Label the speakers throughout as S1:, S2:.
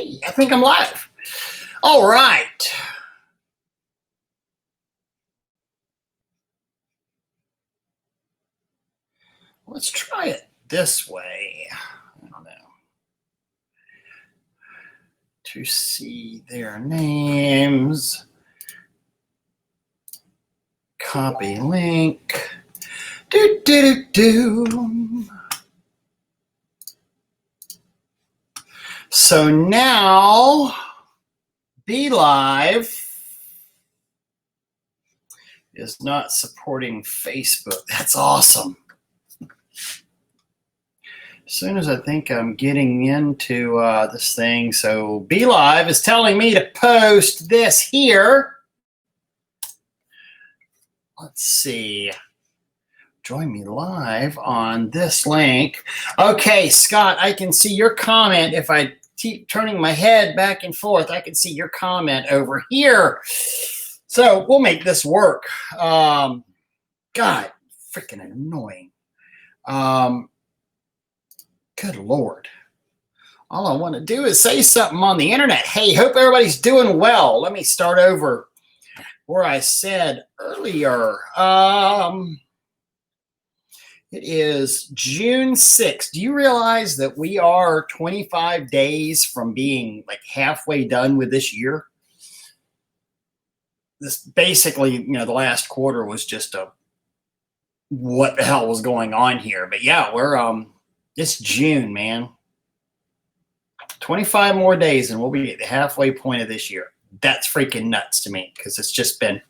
S1: Hey, I think I'm live. All right. Let's try it this way. I don't know. To see their names. Copy link. Do. So now, Be Live is not supporting Facebook. That's awesome. As soon as I think I'm getting into this thing, so Be Live is telling me to post this here. Let's see. Join me live on this link. Okay, Scott, I can see your comment. If I keep turning my head back and forth, I can see your comment over here. So we'll make this work. God, freaking annoying. Good Lord. All I want to do is say something on the internet. Hey, hope everybody's doing well. Let me start over where I said earlier. It is June 6th. Do you realize that we are 25 days from being like halfway done with this year? This basically, the last quarter was just a what the hell was going on here. But yeah, we're it's June, man. 25 more days and we'll be at the halfway point of this year. That's freaking nuts to me because it's just been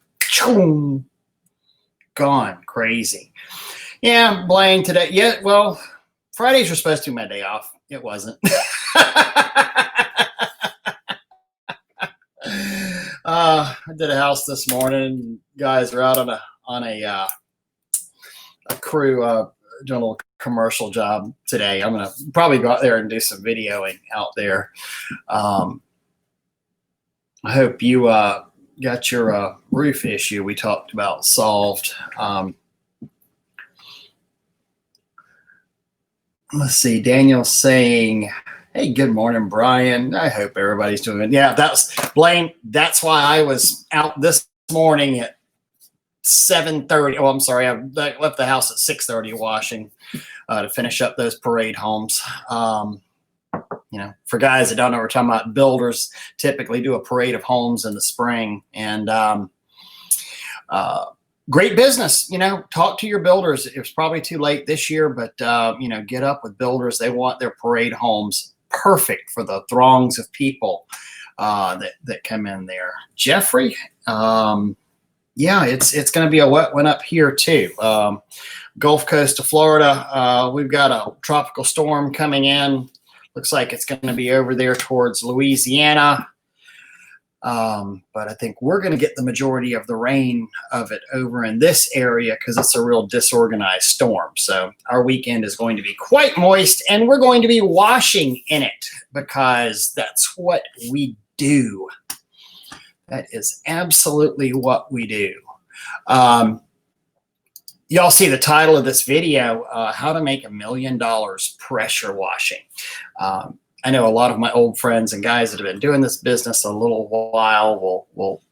S1: gone crazy. Yeah, Blaine today. Yeah, well, Fridays were supposed to be my day off. It wasn't. I did a house this morning. Guys are out on a crew doing a little commercial job today. I'm gonna probably go out there and do some videoing out there. I hope you got your roof issue we talked about solved. Let's see, Daniel's saying, hey, good morning, Brian. I hope everybody's doing good. Yeah, that's Blaine. That's why I was out this morning at 7:30. Oh, I'm sorry. I left the house at 6:30 washing to finish up those parade homes. For guys that don't know what we're talking about, builders typically do a parade of homes in the spring. And great business, talk to your builders. It was probably too late this year, but, get up with builders. They want their parade homes perfect for the throngs of people that come in there. Jeffrey, yeah, it's going to be a wet one up here too. Gulf Coast of Florida, we've got a tropical storm coming in. Looks like it's going to be over there towards Louisiana. But I think we're going to get the majority of the rain of it over in this area because it's a real disorganized storm. So our weekend is going to be quite moist, and we're going to be washing in it because that's what we do. That is absolutely what we do. Y'all see the title of this video, How to Make $1 Million Pressure Washing. I know a lot of my old friends and guys that have been doing this business a little while will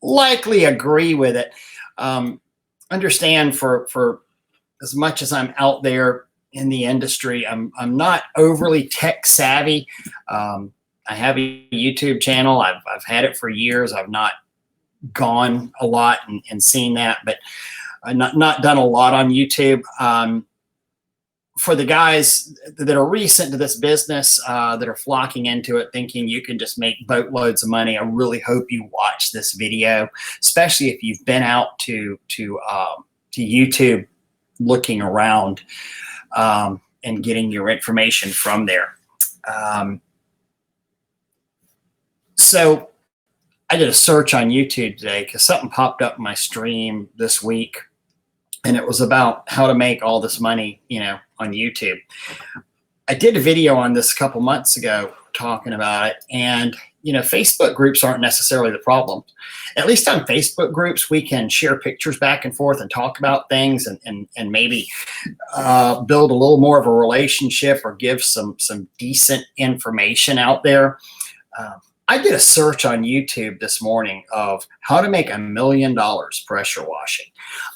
S1: likely agree with it. Understand for as much as I'm out there in the industry, I'm not overly tech savvy. I have a YouTube channel. I've had it for years. I've not gone a lot and seen that, but I've not done a lot on YouTube. For the guys that are recent to this business, that are flocking into it thinking you can just make boatloads of money, I really hope you watch this video, especially if you've been out to YouTube looking around and getting your information from there. So I did a search on YouTube today because something popped up in my stream this week, and it was about how to make all this money, on YouTube. I did a video on this a couple months ago talking about it, and Facebook groups aren't necessarily the problem. At least on Facebook groups, we can share pictures back and forth and talk about things and maybe build a little more of a relationship or give some decent information out there. I did a search on YouTube this morning of how to make $1 million pressure washing.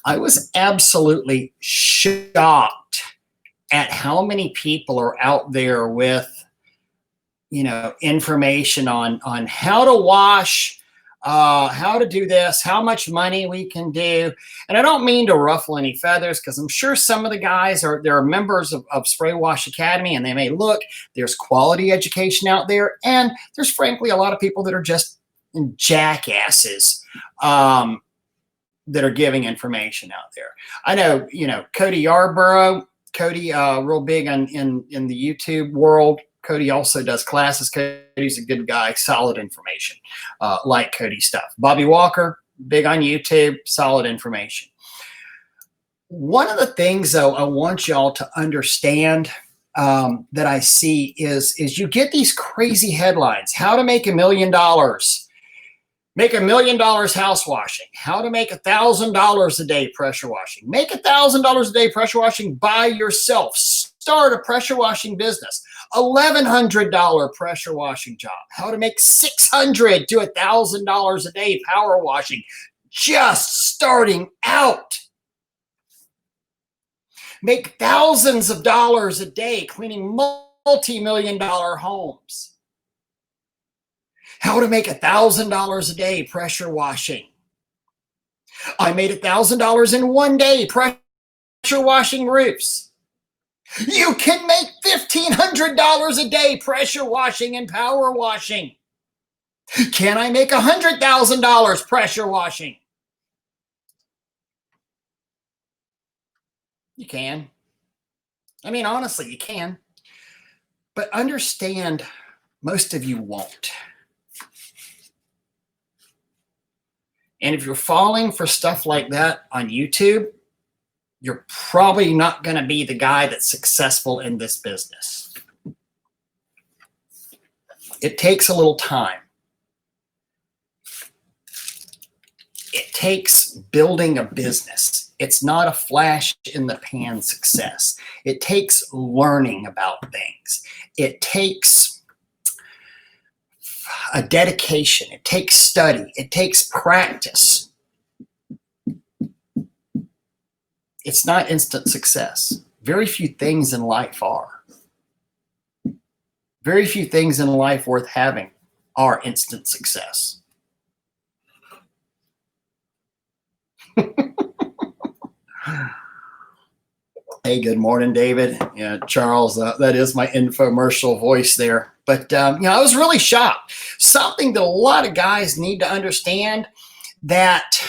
S1: I was absolutely shocked at how many people are out there with, information on how to wash, how to do this, how much money we can do. And I don't mean to ruffle any feathers, because I'm sure some of the guys they're members of Spray Wash Academy, and they may look, there's quality education out there. And there's frankly a lot of people that are just jackasses that are giving information out there. I know, Cody Yarborough, Cody, real big in the YouTube world. Cody also does classes. Cody's a good guy, solid information, like Cody stuff. Bobby Walker, big on YouTube, solid information. One of the things, though, I want y'all to understand that I see is you get these crazy headlines. How to make $1 million. Make $1 million house washing. How to make $1,000 a day pressure washing. Make $1,000 a day pressure washing by yourself. Start a pressure washing business. $1,100 pressure washing job. How to make $600 to $1,000 a day power washing. Just starting out. Make thousands of dollars a day cleaning multi-million-dollar homes. How to make $1,000 a day pressure washing. I made $1,000 in one day pressure washing roofs. You can make $1,500 a day pressure washing and power washing. Can I make $100,000 pressure washing? You can. I mean, honestly, you can. But understand, most of you won't. And if you're falling for stuff like that on YouTube, you're probably not going to be the guy that's successful in this business. It takes a little time. It takes building a business. It's not a flash in the pan success. It takes learning about things. It takes a dedication. It takes study. It takes practice. It's not instant success. Very few things in life are. Very few things in life worth having are instant success. Hey, good morning, David. Yeah, Charles, that is my infomercial voice there. But, I was really shocked. Something that a lot of guys need to understand, that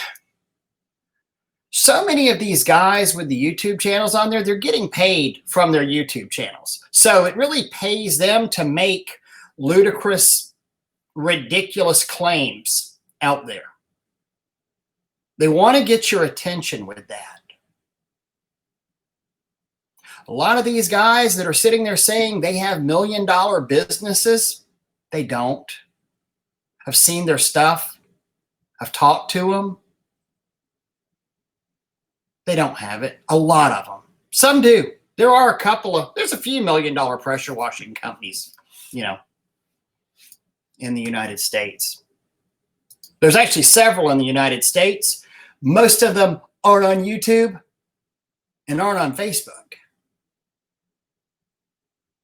S1: so many of these guys with the YouTube channels on there, they're getting paid from their YouTube channels. So it really pays them to make ludicrous, ridiculous claims out there. They want to get your attention with that. A lot of these guys that are sitting there saying they have $1 million businesses, they don't. I've seen their stuff. I've talked to them. They don't have it. A lot of them. Some do. There's a few $1 million pressure washing companies, in the United States. There's actually several in the United States. Most of them aren't on YouTube and aren't on Facebook.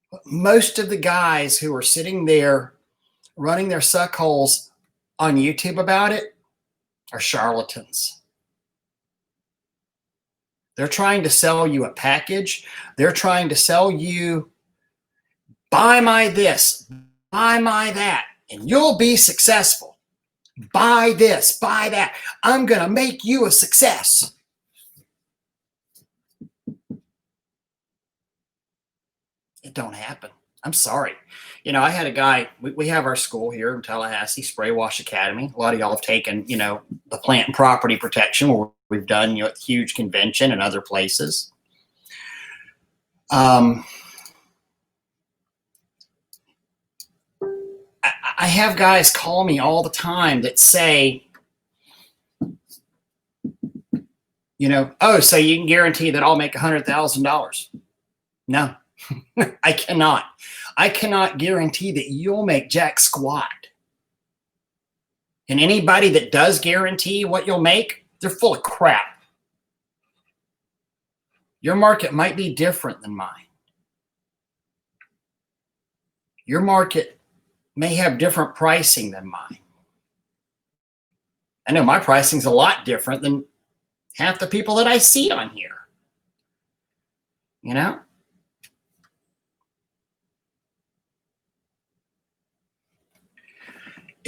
S1: But most of the guys who are sitting there running their suck holes on YouTube about it are charlatans. They're trying to sell you a package. They're trying to sell you, buy my this, buy my that, and you'll be successful. Buy this, buy that. I'm going to make you a success. It don't happen. I'm sorry. I had a guy, we have our school here in Tallahassee, Spray Wash Academy. A lot of y'all have taken, the plant and property protection, where we've done, a huge convention and other places. I have guys call me all the time that say, you know, oh, so you can guarantee that I'll make $100,000. No, I cannot. I cannot guarantee that you'll make jack squat. And anybody that does guarantee what you'll make, they're full of crap. Your market might be different than mine. Your market may have different pricing than mine. I know my pricing's a lot different than half the people that I see on here. You know?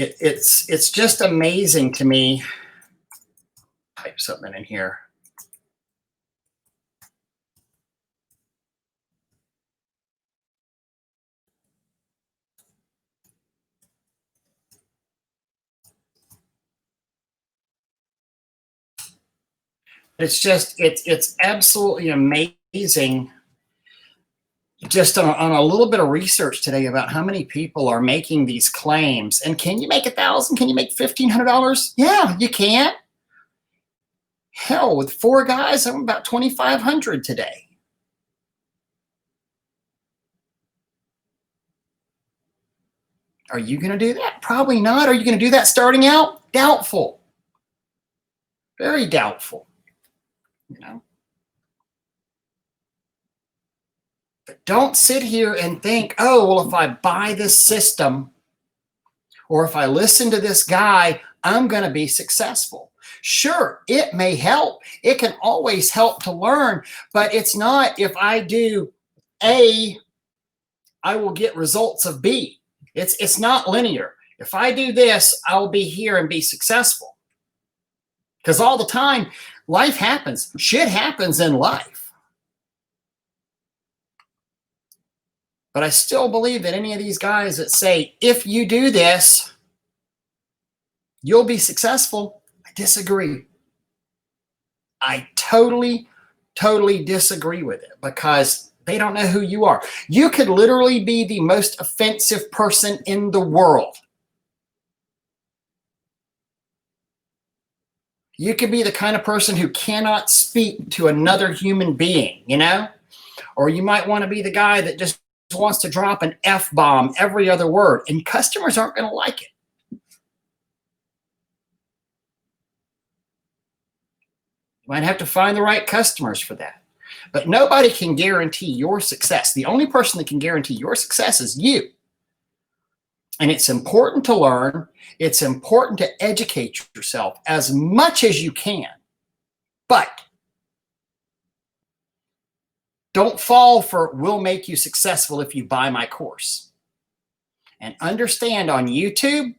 S1: It's just amazing to me. Type something in here. It's absolutely amazing. Just on a little bit of research today about how many people are making these claims. And can you make $1,000? Can you make $1,500? Yeah, you can. Hell, with 4 guys, I'm about $2,500 today. Are you going to do that? Probably not. Are you going to do that starting out? Doubtful. Very doubtful. You know? But don't sit here and think, oh, well, if I buy this system or if I listen to this guy, I'm going to be successful. Sure, it may help. It can always help to learn, but it's not if I do A, I will get results of B. It's not linear. If I do this, I'll be here and be successful. Because all the time, life happens. Shit happens in life. But I still believe that any of these guys that say, if you do this, you'll be successful, I disagree. I totally disagree with it because they don't know who you are. You could literally be the most offensive person in the world. You could be the kind of person who cannot speak to another human being, you know? Or you might want to be the guy that just wants to drop an F-bomb every other word, and customers aren't going to like it. You might have to find the right customers for that. But nobody can guarantee your success. The only person that can guarantee your success is you. And it's important to learn. It's important to educate yourself as much as you can. But don't fall for "will make you successful if you buy my course." And understand, on YouTube,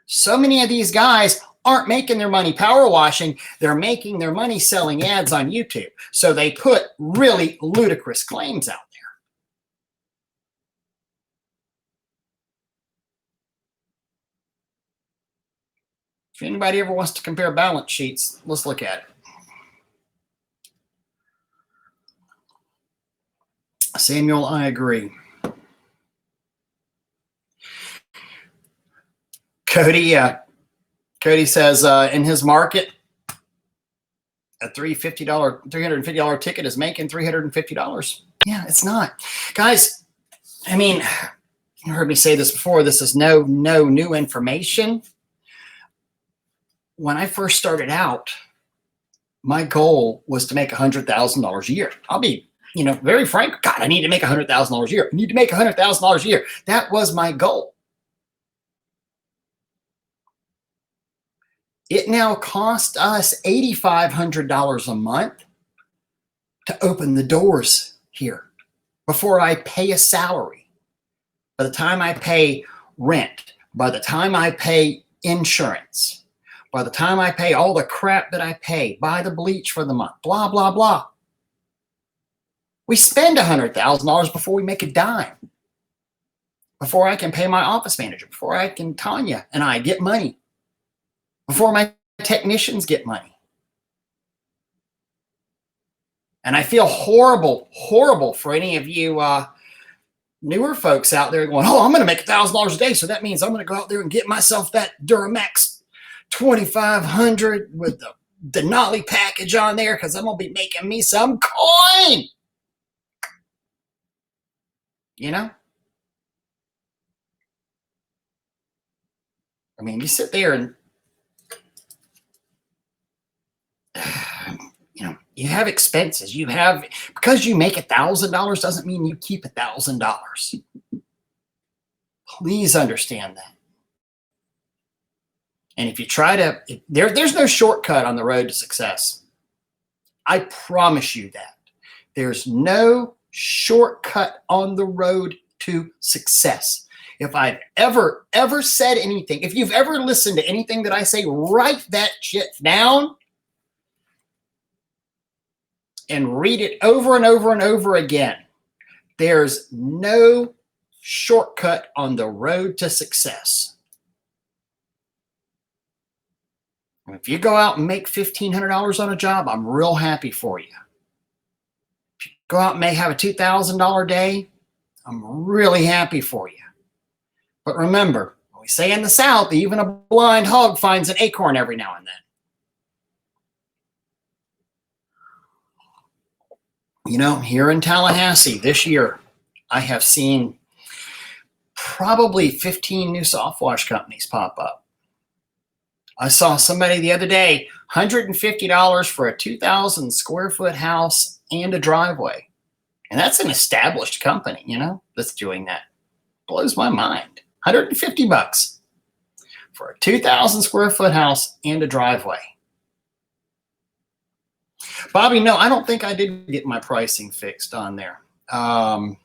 S1: so many of these guys aren't making their money power washing. They're making their money selling ads on YouTube. So they put really ludicrous claims out there. If anybody ever wants to compare balance sheets, let's look at it. Samuel, I agree. Cody says in his market, a $350 ticket is making $350. Yeah, it's not. Guys, I mean, you heard me say this before. This is no new information. When I first started out, my goal was to make $100,000 a year. I'll be, very frank. God, I need to make $100,000 a year. I need to make $100,000 a year. That was my goal. It now costs us $8,500 a month to open the doors here before I pay a salary. By the time I pay rent, by the time I pay insurance, by the time I pay all the crap that I pay, buy the bleach for the month, blah, blah, blah. We spend $100,000 before we make a dime, before I can pay my office manager, before Tanya and I get money, before my technicians get money. And I feel horrible for any of you newer folks out there going, oh, I'm going to make $1,000 a day. So that means I'm going to go out there and get myself that Duramax 2500 with the Denali package on there because I'm going to be making me some coin. You know? I mean, you sit there and, you know, you have expenses. You have, because you make $1,000 doesn't mean you keep $1,000. Please understand that. And if you try to, there's no shortcut on the road to success. I promise you that. There's no shortcut on the road to success. If I've ever said anything, if you've ever listened to anything that I say, write that shit down and read it over and over and over again. There's no shortcut on the road to success. If you go out and make $1,500 on a job, I'm real happy for you. If you go out and may have a $2,000 day, I'm really happy for you. But remember, we say in the South, even a blind hog finds an acorn every now and then. You know, here in Tallahassee this year, I have seen probably 15 new soft wash companies pop up. I saw somebody the other day, $150 for a 2,000 square foot house and a driveway. And that's an established company, you know, that's doing that. Blows my mind. $150 for a 2,000 square foot house and a driveway. Bobby, no, I don't think I did get my pricing fixed on there. But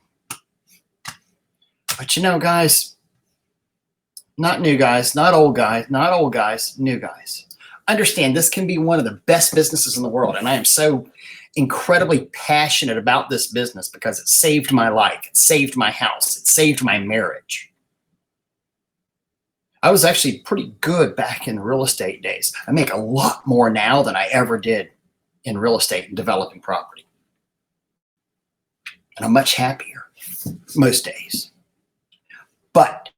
S1: you know, guys, not new guys, not old guys, not old guys, new guys. Understand this can be one of the best businesses in the world. And I am so incredibly passionate about this business because it saved my life. It saved my house. It saved my marriage. I was actually pretty good back in real estate days. I make a lot more now than I ever did in real estate and developing property. And I'm much happier most days. But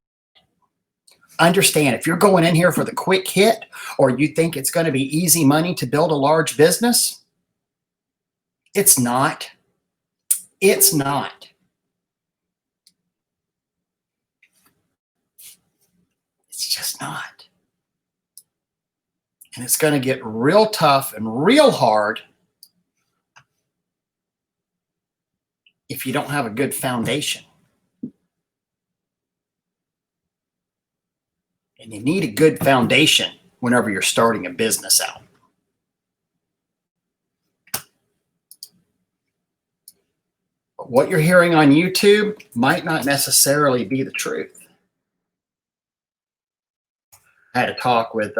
S1: understand, if you're going in here for the quick hit or you think it's going to be easy money to build a large business, it's not. It's not. It's just not. And it's going to get real tough and real hard if you don't have a good foundation. And you need a good foundation whenever you're starting a business out. But what you're hearing on YouTube might not necessarily be the truth. I had a talk with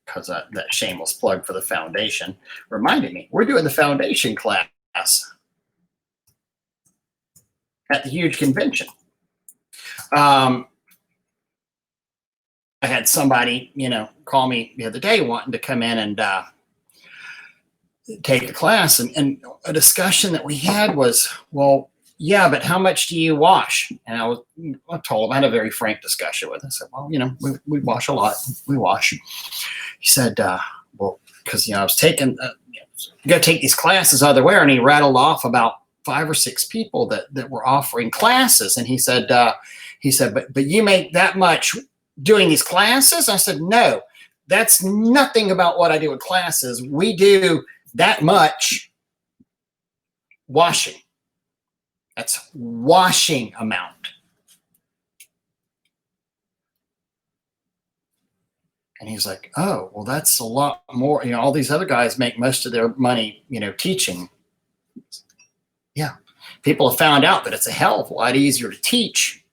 S1: because that shameless plug for the foundation reminded me, we're doing the foundation class at the huge convention. I had somebody, you know, call me the other day wanting to come in and take the class. And a discussion that we had was, well, yeah, but how much do you wash? And I told him, I had a very frank discussion with him. I said, well, you know, we wash a lot. We wash. He said, well, because, you know, I was taking, you got to take these classes otherwhere. And he rattled off about 5 or 6 people that were offering classes. And he said, but you make that much doing these classes? I said, no, that's nothing about what I do with classes. We do that much washing. That's washing amount. And he's like, oh, well, that's a lot more. You know, all these other guys make most of their money, you know, teaching. Yeah. People have found out that it's a hell of a lot easier to teach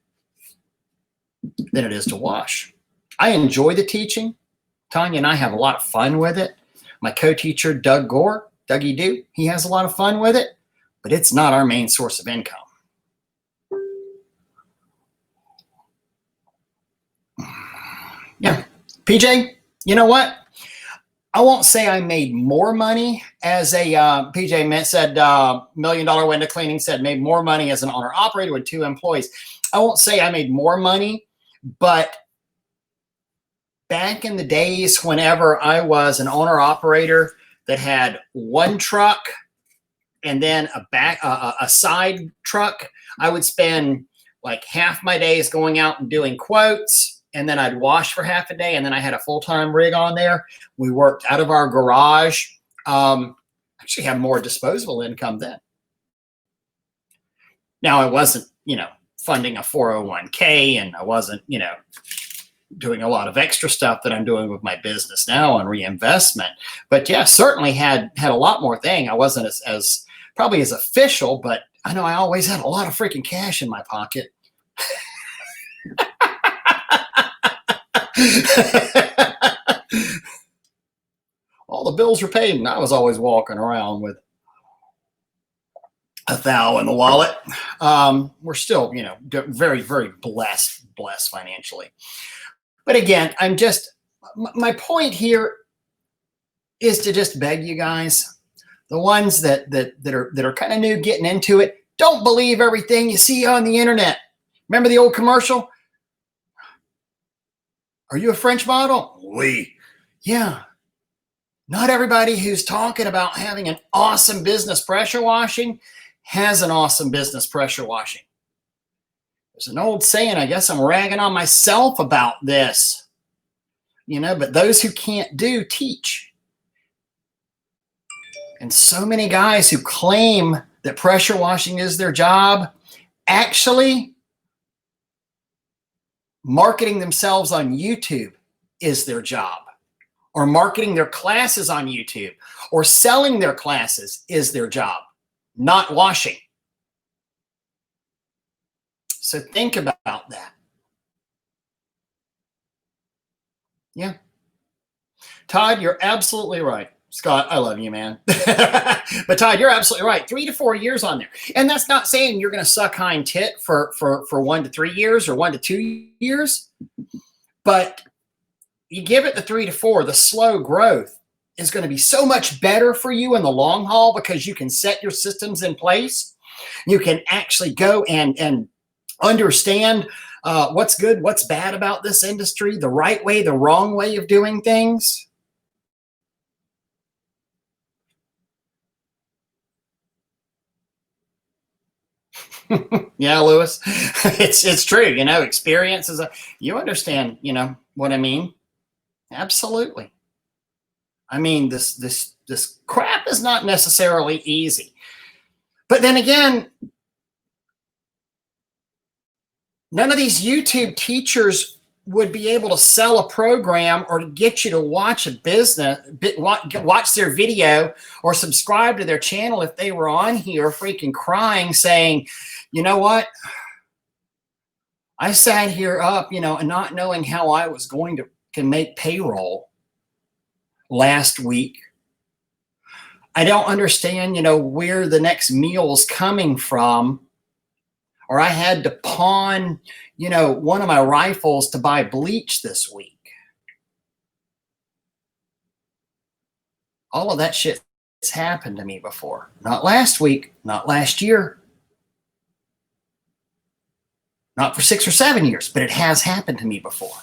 S1: than it is to wash. I enjoy the teaching. Tanya and I have a lot of fun with it. My co-teacher, Doug Gore, Dougie Doo, he has a lot of fun with it, but it's not our main source of income. Yeah. PJ, you know what? I won't say I made more money as a PJ Mint said, $1 million window cleaning said made more money as an owner operator with 2 employees. I won't say I made more money, but back in the days whenever I was an owner operator that had 1 truck and then a side truck, I would spend like half my days going out and doing quotes, and then I'd wash for half a day, and then I had a full-time rig on there. We worked out of our garage. Actually had more disposable income then. Now I wasn't, funding a 401k, and I wasn't, doing a lot of extra stuff that I'm doing with my business now on reinvestment. But yeah, certainly had a lot more thing. I wasn't as probably as official, but I know I always had a lot of freaking cash in my pocket. All the bills were paid, and I was always walking around with $1,000 in the wallet. We're still, very, very blessed financially. But again, my point here is to just beg you guys, the ones that are kind of new getting into it, don't believe everything you see on the internet. Remember the old commercial? Are you a French model? Oui. Yeah. Not everybody who's talking about having an awesome business pressure washing has an awesome business pressure washing. There's an old saying, I guess I'm ragging on myself about this, but those who can't do, teach. And so many guys who claim that pressure washing is their job, actually marketing themselves on YouTube is their job, or marketing their classes on YouTube, or selling their classes is their job, not washing. So think about that. Yeah. Todd, you're absolutely right. Scott, I love you, man. But Todd, you're absolutely right. 3 to 4 years on there. And that's not saying you're going to suck hind tit for 1 to 3 years or 1 to 2 years. But you give it the 3 to 4, the slow growth is going to be so much better for you in the long haul, because you can set your systems in place. You can actually go and understand what's good, what's bad about this industry, the right way, the wrong way of doing things. Yeah, Lewis, it's true. Experience is you understand, what I mean? Absolutely. I mean, this crap is not necessarily easy. But then again, none of these YouTube teachers would be able to sell a program or to get you to watch a business, watch their video or subscribe to their channel if they were on here freaking crying saying, you know what? I sat here up, and not knowing how I was going to make payroll last week. I don't understand, where the next meal is coming from. Or I had to pawn, one of my rifles to buy bleach this week. All of that shit has happened to me before. Not last week, not last year, not for 6 or 7 years, but it has happened to me before.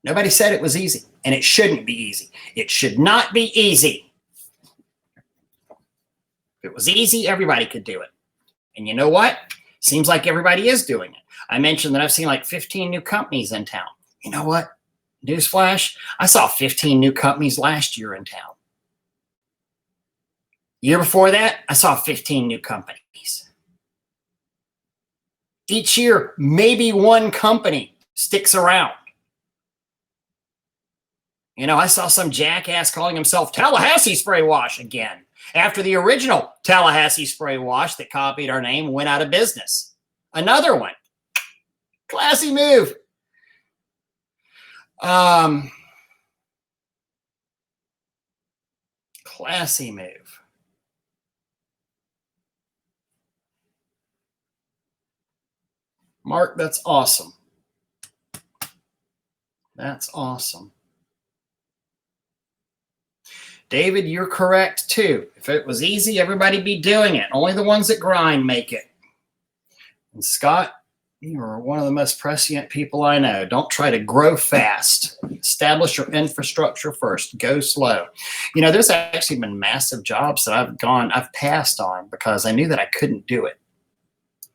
S1: Nobody said it was easy, and it shouldn't be easy. It should not be easy. If it was easy, everybody could do it. And you know what? Seems like everybody is doing it. I mentioned that I've seen like 15 new companies in town. You know what? Newsflash, I saw 15 new companies last year in town. Year before that, I saw 15 new companies. Each year, maybe one company sticks around. I saw some jackass calling himself Tallahassee Spray Wash again, after the original Tallahassee Spray Wash that copied our name went out of business. Another one. Classy move. Classy move. Mark, that's awesome. That's awesome. David, you're correct too. If it was easy, everybody'd be doing it. Only the ones that grind make it. And Scott, you are one of the most prescient people I know. Don't try to grow fast. Establish your infrastructure first. Go slow. You know, there's actually been massive jobs that I've passed on because I knew that I couldn't do it.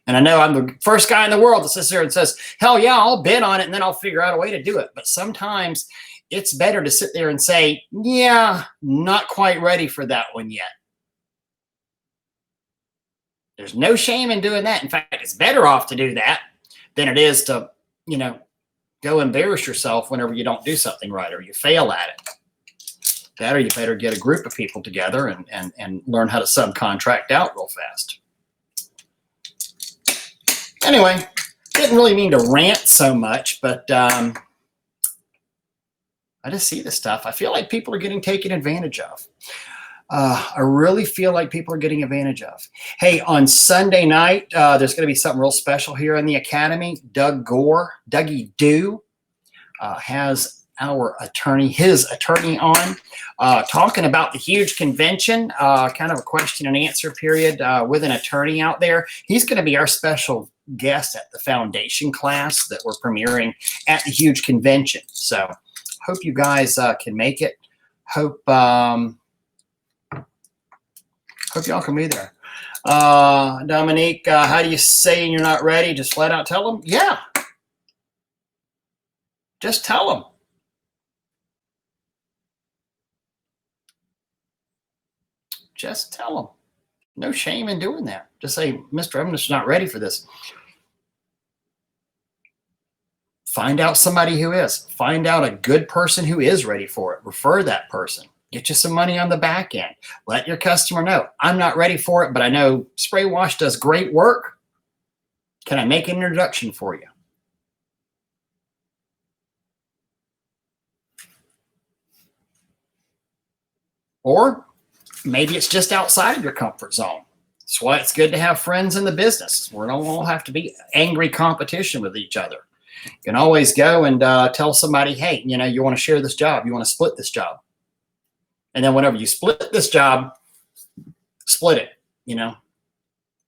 S1: And I know I'm the first guy in the world that sits there and says, hell yeah, I'll bid on it and then I'll figure out a way to do it. But sometimes it's better to sit there and say, yeah, not quite ready for that one yet. There's no shame in doing that. In fact, it's better off to do that than it is to, you know, go embarrass yourself whenever you don't do something right or you fail at it. That or you better get a group of people together and learn how to subcontract out real fast. Anyway, didn't really mean to rant so much, but I just see this stuff. I feel like people are getting taken advantage of. I really feel like people are getting advantage of. Hey, on Sunday night, there's going to be something real special here in the Academy. Dougie Doo, has his attorney on, talking about the huge convention, kind of a question and answer period with an attorney out there. He's going to be our special guest at the foundation class that we're premiering at the huge convention. So hope you guys can make it. Hope y'all can be there. Dominique, how do you say you're not ready? Just flat out tell them? Yeah. Just tell them. Just tell them. No shame in doing that. Just say, Mr. I'm just not ready for this. Find out somebody who is. Find out a good person who is ready for it. Refer that person. Get you some money on the back end. Let your customer know, I'm not ready for it, but I know Spray Wash does great work. Can I make an introduction for you? Or maybe it's just outside of your comfort zone. That's why it's good to have friends in the business. We don't all have to be angry competition with each other. You can always go and tell somebody, hey, you know, you want to share this job. You want to split this job. And then whenever you split this job, split it, you know,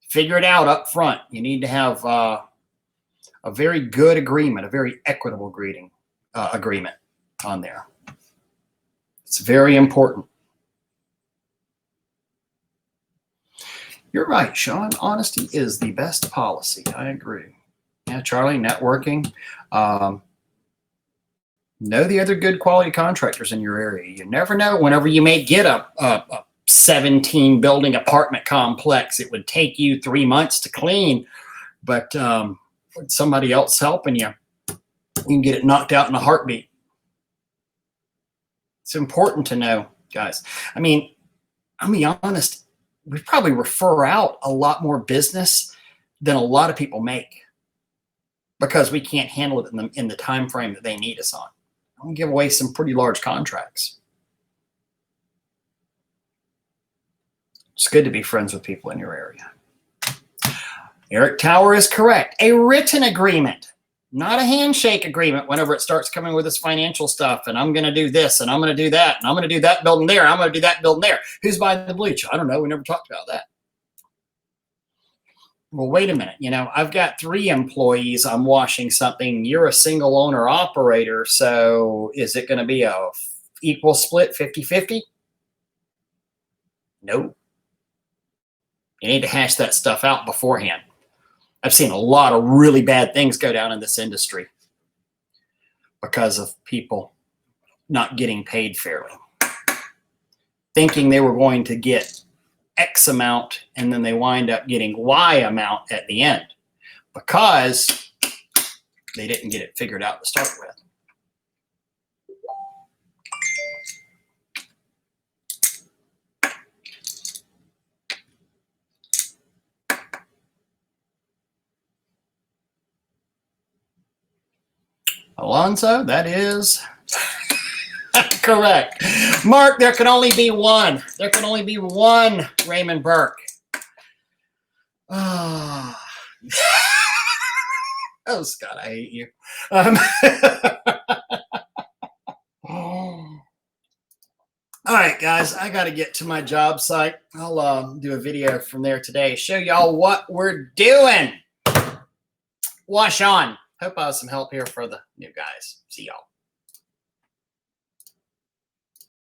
S1: figure it out up front. You need to have a very good agreement, a very equitable agreement on there. It's very important. You're right, Sean. Honesty is the best policy. I agree. Yeah, Charlie, networking. Know the other good quality contractors in your area. You never know. Whenever you may get a 17 building apartment complex, it would take you 3 months to clean, but with somebody else helping you, you can get it knocked out in a heartbeat. It's important to know, guys. I mean, I'll be honest, we probably refer out a lot more business than a lot of people make because we can't handle it in the time frame that they need us on. I'll give away some pretty large contracts. It's good to be friends with people in your area. Eric Tower is correct. A written agreement, not a handshake agreement whenever it starts coming with this financial stuff. And I'm going to do this and I'm going to do that. And I'm going to do that building there. I'm going to do that building there. Who's buying the bleach? I don't know. We never talked about that. Well, wait a minute. You know, I've got 3 employees. I'm washing something. You're a single owner operator. So is it going to be a equal split, 50-50? No. You need to hash that stuff out beforehand. I've seen a lot of really bad things go down in this industry because of people not getting paid fairly, thinking they were going to get X amount, and then they wind up getting Y amount at the end because they didn't get it figured out to start with. Alonzo, that is correct. Mark, there can only be one. There can only be one Raymond Burke. Oh, oh Scott, I hate you. right, guys, I got to get to my job site. I'll do a video from there today, show y'all what we're doing. Wash on. Hope I have some help here for the new guys.